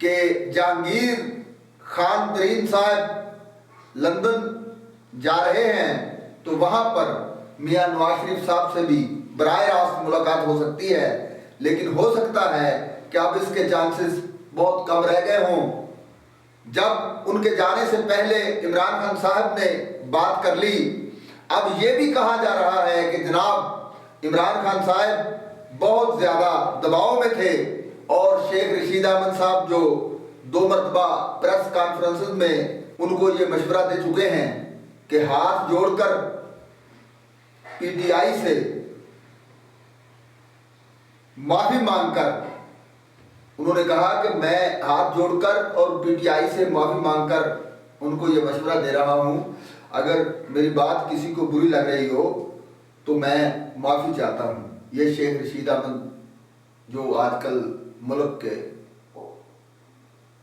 کہ جہانگیر خان ترین صاحب لندن جا رہے ہیں تو وہاں پر میاں نواز شریف صاحب سے بھی براہ راست ملاقات ہو سکتی ہے، لیکن ہو سکتا ہے کہ اب اس کے چانسز بہت کم رہ گئے ہوں۔ جب ان کے جانے سے پہلے عمران خان صاحب نے بات کر لی، اب یہ بھی کہا جا رہا ہے کہ جناب عمران خان صاحب بہت زیادہ دباؤ میں تھے اور شیخ رشید احمد صاحب جو 2 مرتبہ پریس کانفرنسز میں ان کو یہ مشورہ دے چکے ہیں کہ ہاتھ جوڑ کر پی ٹی آئی سے معافی مانگ کر، انہوں نے کہا کہ میں ہاتھ جوڑ کر اور پی ٹی آئی سے معافی مانگ کر ان کو یہ مشورہ دے رہا ہوں، اگر میری بات کسی کو بری لگ رہی ہو تو میں معافی چاہتا ہوں۔ یہ شیخ رشید احمد جو آج کل ملک کے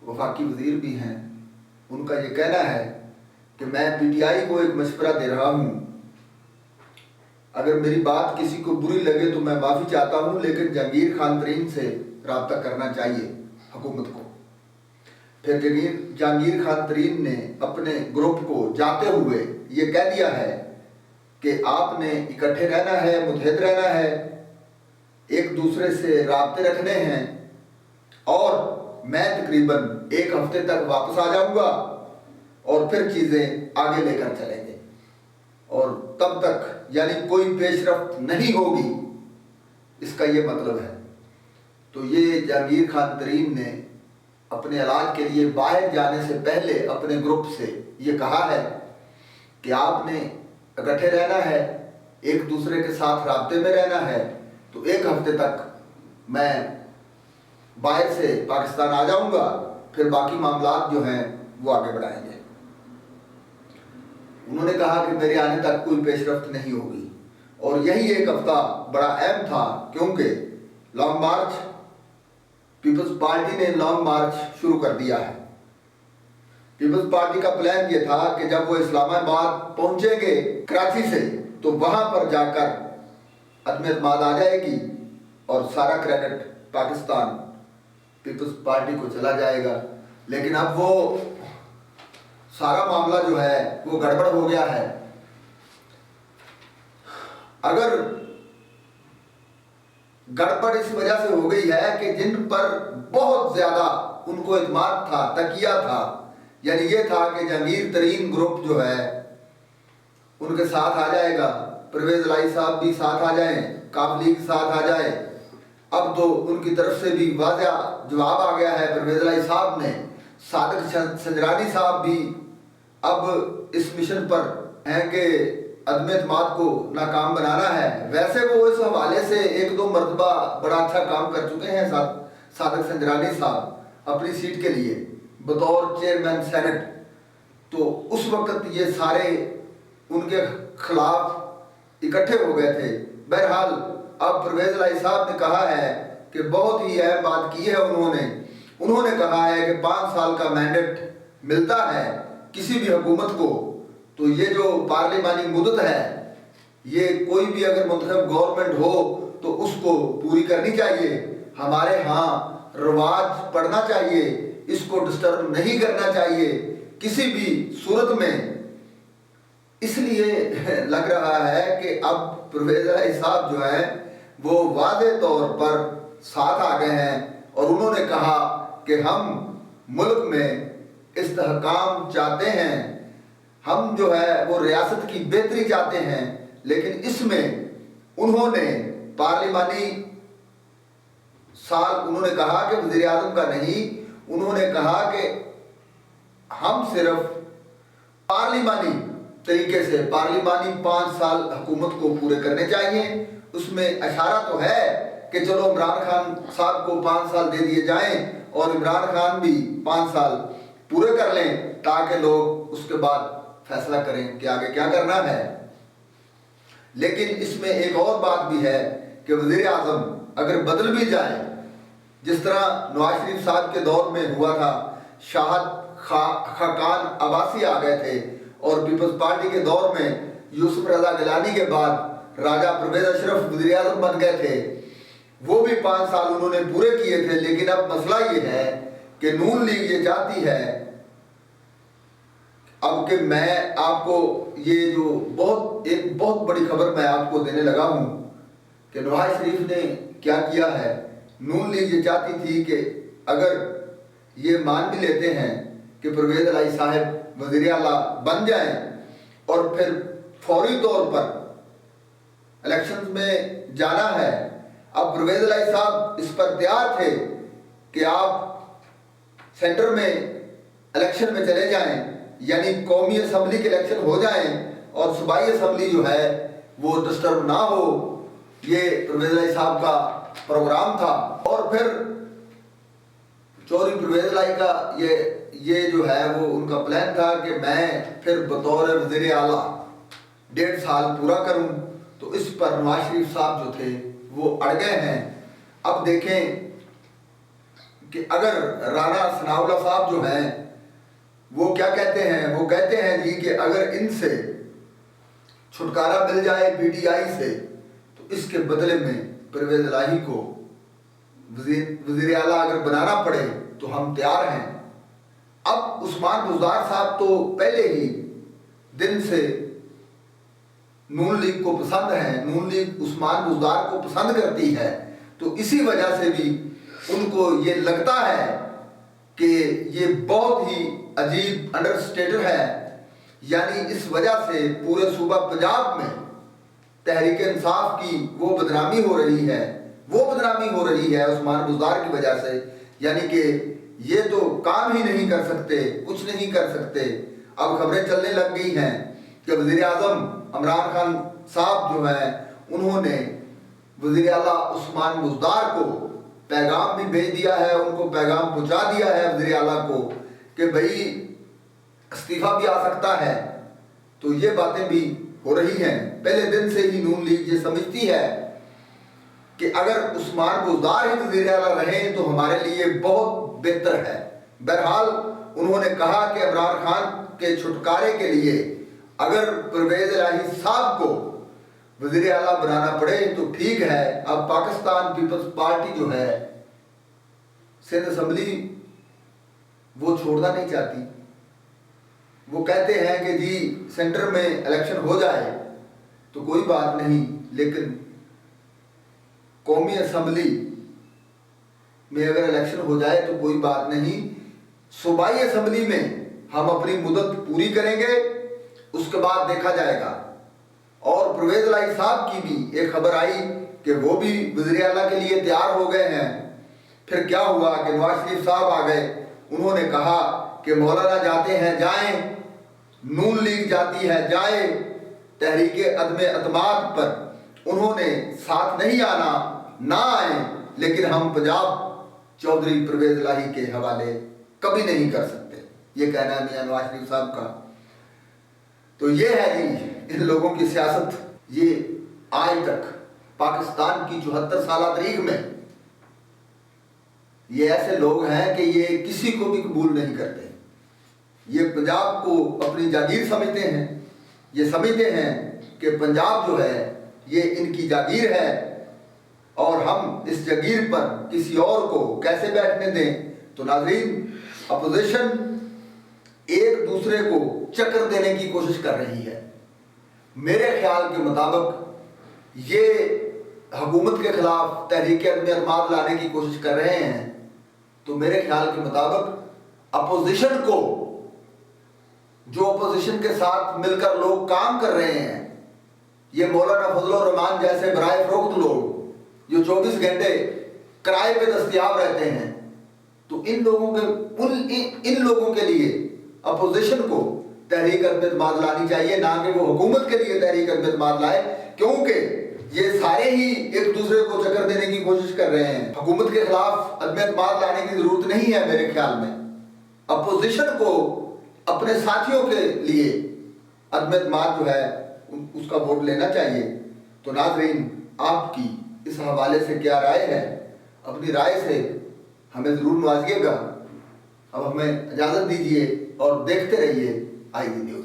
وفاقی وزیر بھی ہیں، ان کا یہ کہنا ہے کہ میں پی ٹی آئی کو ایک مشورہ دے رہا ہوں، اگر میری بات کسی کو بری لگے تو میں معافی چاہتا ہوں، لیکن جہانگیر خان ترین سے رابطہ کرنا چاہیے حکومت کو۔ پھر جہانگیر خان ترین نے اپنے گروپ کو جاتے ہوئے یہ کہہ دیا ہے کہ آپ نے اکٹھے رہنا ہے، متحد رہنا ہے، ایک دوسرے سے رابطے رکھنے ہیں، اور میں تقریباً 1 ہفتے تک واپس آ جاؤں گا اور پھر چیزیں آگے لے کر چلیں گے، اور تب تک یعنی کوئی پیش رفت نہیں ہوگی، اس کا یہ مطلب ہے۔ تو یہ جہانگیر خان ترین نے اپنے علاج کے لیے باہر جانے سے پہلے اپنے گروپ سے یہ کہا ہے کہ آپ نے اکٹھے رہنا ہے، ایک دوسرے کے ساتھ رابطے میں رہنا ہے، تو 1 ہفتے تک میں باہر سے پاکستان آ جاؤں گا، پھر باقی معاملات جو ہیں وہ آگے بڑھائیں گے۔ انہوں نے کہا کہ میرے آنے تک کوئی پیش رفت نہیں ہوگی، اور یہی 1 ہفتہ بڑا اہم تھا، کیونکہ لانگ مارچ پیپلز پارٹی نے لانگ مارچ شروع کر دیا ہے۔ پیپلز پارٹی کا پلان یہ تھا کہ جب وہ اسلام آباد پہنچیں گے کراچی سے تو وہاں پر جا کر عدم اعتماد آ جائے گی اور سارا کریڈٹ پاکستان پیپلز پارٹی کو چلا جائے گا، لیکن اب وہ سارا معاملہ جو ہے وہ گڑبڑ ہو گیا ہے۔ اگر گڑبڑ اس وجہ سے ہو گئی ہے کہ جن پر بہت زیادہ ان کو اعتماد تھا، تکیہ تھا، یعنی یہ تھا کہ جہانگیر ترین گروپ جو ہے ان کے ساتھ آ جائے گا، پرویز الہی صاحب بھی ساتھ آ جائیں، کاف لیگ ساتھ آ جائے۔ اب تو ان کی طرف سے بھی واضح جواب آ گیا ہے پرویز الہی صاحب نے، صادق سنجرانی صاحب بھی اب اس مشن پر ہیں کہ عدم اعتماد کو ناکام بنانا ہے۔ ویسے وہ اس حوالے سے 1-2 مرتبہ بڑا اچھا کام کر چکے ہیں صادق سنجرانی صاحب اپنی سیٹ کے لیے بطور چیئرمین سینٹ، تو اس وقت یہ سارے ان کے خلاف اکٹھے ہو گئے تھے۔ بہرحال اب پرویز الہی صاحب نے کہا ہے کہ بہت ہی اہم بات کی ہے انہوں نے کہا ہے کہ 5 سال کا مینڈیٹ ملتا ہے کسی بھی حکومت کو، تو یہ جو پارلیمانی مدت ہے یہ کوئی بھی اگر منتخب گورنمنٹ ہو تو اس کو پوری کرنی چاہیے۔ ہمارے ہاں رواج پڑھنا چاہیے، اس کو ڈسٹرب نہیں کرنا چاہیے کسی بھی صورت میں۔ اس لیے لگ رہا ہے کہ اب پرویز الہی صاحب جو ہیں وہ واضح طور پر ساتھ آ گئے ہیں، اور انہوں نے کہا کہ ہم ملک میں استحکام چاہتے ہیں، ہم جو ہے وہ ریاست کی بہتری چاہتے ہیں، لیکن اس میں انہوں نے پارلیمانی سال انہوں نے کہا کہ وزیر اعظم کا نہیں، انہوں نے کہا کہ ہم صرف پارلیمانی طریقے سے پارلیمانی 5 سال حکومت کو پورے کرنے چاہیے۔ اس میں اشارہ تو ہے کہ چلو عمران خان صاحب کو 5 سال دے دیے جائیں اور عمران خان بھی 5 سال پورے کر لیں، تاکہ لوگ اس کے بعد فیصلہ کریں کہ آگے کیا کرنا ہے۔ لیکن اس میں ایک اور بات بھی ہے کہ وزیر اعظم اگر بدل بھی جائے، جس طرح نواز شریف صاحب کے دور میں ہوا تھا، شاہد خاقان عباسی آ گئے تھے، اور پیپلز پارٹی کے دور میں یوسف رضا گیلانی کے بعد راجہ پرویز اشرف وزیر اعظم بن گئے تھے، وہ بھی 5 سال انہوں نے پورے کیے تھے۔ لیکن اب مسئلہ یہ ہے کہ نون لیگ یہ چاہتی ہے اب کہ میں آپ کو یہ جو ایک بہت بڑی خبر میں آپ کو دینے لگا ہوں کہ نواز شریف نے کیا کیا ہے۔ نون لیگ یہ چاہتی تھی کہ اگر یہ مان بھی لیتے ہیں کہ پرویز الہی صاحب وزیر اعلیٰ بن جائیں اور پھر فوری طور پر الیکشنز میں جانا ہے، اب پرویز الہی صاحب اس پر تیار تھے کہ آپ سینٹر میں الیکشن میں چلے جائیں، یعنی قومی اسمبلی کے الیکشن ہو جائیں اور صوبائی اسمبلی جو ہے وہ ڈسٹرب نہ ہو، یہ پرویز الہی صاحب کا پروگرام تھا۔ اور پھر چوری پرویز الہی کا یہ جو ہے وہ ان کا پلان تھا کہ میں پھر بطور وزیر اعلیٰ 1.5 سال پورا کروں، تو اس پر نواز شریف صاحب جو تھے وہ اڑ گئے ہیں۔ اب دیکھیں کہ اگر رانا ثناء اللہ صاحب جو ہیں وہ کیا کہتے ہیں، وہ کہتے ہیں جی کہ اگر ان سے چھٹکارا مل جائے پی ٹی آئی سے تو اس کے بدلے میں پرویز الہی کو وزیر اعلیٰ اگر بنانا پڑے تو ہم تیار ہیں۔ اب عثمان بزدار صاحب تو پہلے ہی دن سے نون لیگ کو پسند ہے، نون لیگ عثمان بزدار کو پسند کرتی ہے، تو اسی وجہ سے بھی ان کو یہ لگتا ہے کہ یہ بہت ہی عجیب انڈر اسٹیٹر ہے، یعنی اس وجہ سے پورے صوبہ پنجاب میں تحریک انصاف کی وہ بدنامی ہو رہی ہے عثمان بزدار کی وجہ سے، یعنی کہ یہ تو کام ہی نہیں کر سکتے، کچھ نہیں کر سکتے۔ اب خبریں چلنے لگ گئی ہیں کہ وزیر اعظم عمران خان صاحب جو ہیں انہوں نے وزیر اعلیٰ عثمان بزدار کو پیغام بھی بھیج دیا ہے، ان کو پیغام پہنچا دیا ہے وزیر اعلیٰ کو کہ بھئی استعفیٰ بھی آ سکتا ہے۔ تو یہ باتیں بھی ہو رہی ہیں۔ پہلے دن سے ہی نون لیگ یہ سمجھتی ہے کہ اگر عثمان بزدار ہی وزیر اعلیٰ رہیں تو ہمارے لیے بہت بہتر ہے۔ بہرحال انہوں نے کہا کہ عمران خان کے چھٹکارے کے لیے اگر پرویز الہی صاحب کو وزیر اعلیٰ بنانا پڑے تو ٹھیک ہے۔ اب پاکستان پیپلز پارٹی جو ہے سندھ اسمبلی وہ چھوڑنا نہیں چاہتی، وہ کہتے ہیں کہ جی سینٹر میں الیکشن ہو جائے تو کوئی بات نہیں، لیکن قومی اسمبلی میں اگر الیکشن ہو جائے تو کوئی بات نہیں، صوبائی اسمبلی میں ہم اپنی مدت پوری کریں گے، اس کے بعد دیکھا جائے گا۔ اور پرویز الہی صاحب کی بھی ایک خبر آئی کہ وہ بھی وزیر اعلیٰ کے لیے تیار ہو گئے ہیں۔ پھر کیا ہوا کہ نواز شریف صاحب آ گئے، انہوں نے کہا کہ مولانا جاتے ہیں جائیں، نون لیگ جاتی ہے جائے، تحریک عدم اعتماد پر انہوں نے ساتھ نہیں آنا، نہ آئیں، لیکن ہم پنجاب چودھری پرویز الہی کے حوالے کبھی نہیں کر سکتے، یہ کہنا ہے میاں نواز شریف صاحب کا۔ تو یہ ہے جی ان لوگوں کی سیاست، یہ آج تک پاکستان کی 74 سالہ تاریخ میں یہ ایسے لوگ ہیں کہ یہ کسی کو بھی قبول نہیں کرتے، یہ پنجاب کو اپنی جاگیر سمجھتے ہیں، یہ سمجھتے ہیں کہ پنجاب جو ہے یہ ان کی جاگیر ہے اور ہم اس جاگیر پر کسی اور کو کیسے بیٹھنے دیں۔ تو ناظرین، اپوزیشن ایک دوسرے کو چکر دینے کی کوشش کر رہی ہے۔ میرے خیال کے مطابق یہ حکومت کے خلاف تحریک عدم اعتماد لانے کی کوشش کر رہے ہیں، تو میرے خیال کے مطابق اپوزیشن کو، جو اپوزیشن کے ساتھ مل کر لوگ کام کر رہے ہیں، یہ مولانا فضل الرحمان جیسے برائے فروخت لوگ جو 24 گھنٹے کرائے پہ دستیاب رہتے ہیں، تو ان لوگوں کے لیے اپوزیشن کو تحریک عدم اعتماد لانی چاہیے، نہ کہ وہ حکومت کے لیے تحریک عدم اعتماد لائے، کیونکہ یہ سارے ہی ایک دوسرے کو چکر دینے کی کوشش کر رہے ہیں۔ حکومت کے خلاف عدم اعتماد لانے کی ضرورت نہیں ہے میرے خیال میں، اپوزیشن کو اپنے ساتھیوں کے لیے عدم اعتماد جو ہے اس کا ووٹ لینا چاہیے۔ تو ناظرین، آپ کی اس حوالے سے کیا رائے ہے؟ اپنی رائے سے ہمیں ضرور نوازیے گا۔ اب ہمیں اجازت دیجیے اور دیکھتے رہیے آئی ڈی نیوز۔